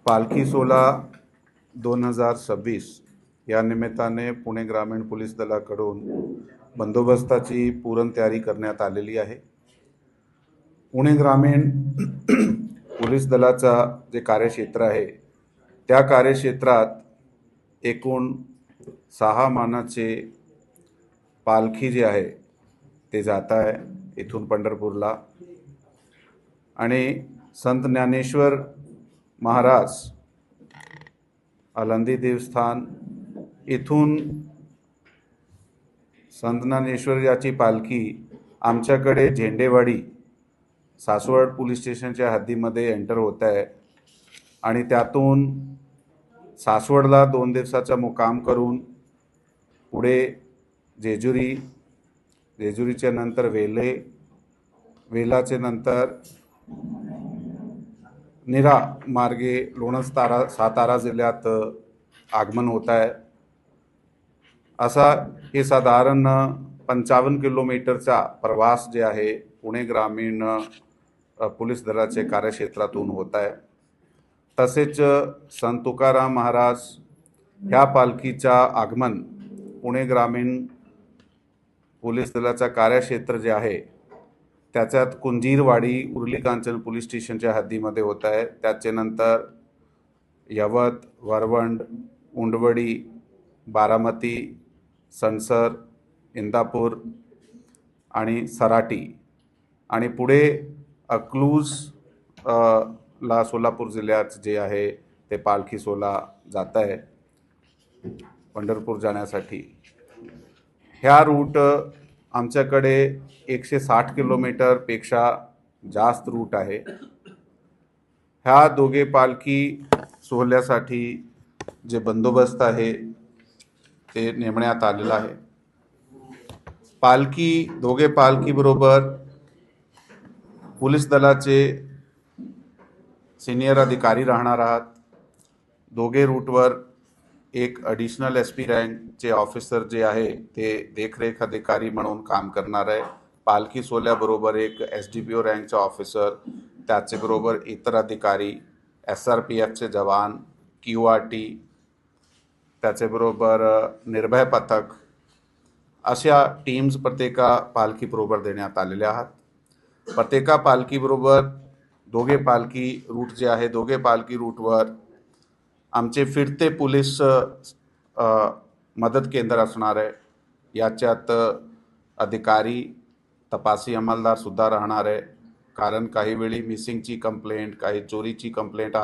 पालखी सोहळा 2026 या निमित्ताने पुणे ग्रामीण पोलीस दलाकडून बंदोबस्ताची पूर्ण तयारी करण्यात आलेली आहे। पुणे ग्रामीण पोलीस दलाचा जे कार्यक्षेत्र आहे त्या कार्यक्षेत्रात एकूण 6 मानाचे पालखी जे आहे ते जात आहे इथून पंढरपूरला। आणि संत ज्ञानेश्वर महाराज आळंदी देवस्थान इथून संत ज्ञानेश्वर याची पालखी आमच्याकडे झेंडेवाडी सासवड पोलीस स्टेशनच्या हद्दीमध्ये एंटर होत आहे आणि त्यातून सासवडला 2 दिवसाचा मुक्काम करून पुढे जेजुरीच्या नंतर वेलाचे नंतर नीरा मार्गे लोणंद सातारा जिल्ह्यात आगमन होत आहे। असा हे साधारण 55 किलोमीटरचा प्रवास जे आहे पुणे ग्रामीण पोलीस दलाचे कार्यक्षेत्रातून होत आहे। तसेच संत तुकाराम महाराज ह्या पालखीचा आगमन पुणे ग्रामीण पोलीस दलाचा कार्यक्षेत्र जे आहे त्याच्यात कुंजीरवाडी उर्ली कांचन पोलीस स्टेशनच्या हद्दीमध्ये होत आहे। त्याचे नंतर यवत, वरवंड, उंडवडी, बारामती, सणसर, इंदापूर आणि सराटी आणि पुढे अकलूज ला सोलापूर जिल्ह्यात जे आहे ते पालखी सोहळा जात आहे पंढरपूर जाण्यासाठी। ह्या रूट आमच्याकडे 160 किलोमीटर पेक्षा जास्त रूट आहे। ह्या दोघे पालखी सोहळ्यासाठी जे बंदोबस्त आहे ते नेमण्यात आलेला आहे। दोघे पालखी बरोबर पोलीस दलाचे सिनियर अधिकारी राहणार आहात। दोघे रूटवर एक ॲडिशनल SP रँकचे ऑफिसर जे आहे ते देखरेख अधिकारी म्हणून काम करणार आहे। पालखी सोहळ्याबरोबर एक SDPO रँकचा ऑफिसर, त्याचबरोबर इतर अधिकारी, SRPFचे जवान, QRT, त्याचबरोबर निर्भय पथक अशा टीम्स प्रत्येका पालखीबरोबर देण्यात आलेल्या आहेत। प्रत्येका पालखीबरोबर दोघे पालखी रूट जे आहे दोघे पालखी रूटवर आमचे फिरते पोलीस मदत केंद्र असणार आहे। याच्यात अधिकारी, तपासी अंमलदार सुद्धा राहणार आहे, कारण काही वेळी मिसिंगची कंप्लेंट, काही चोरीची कंप्लेंट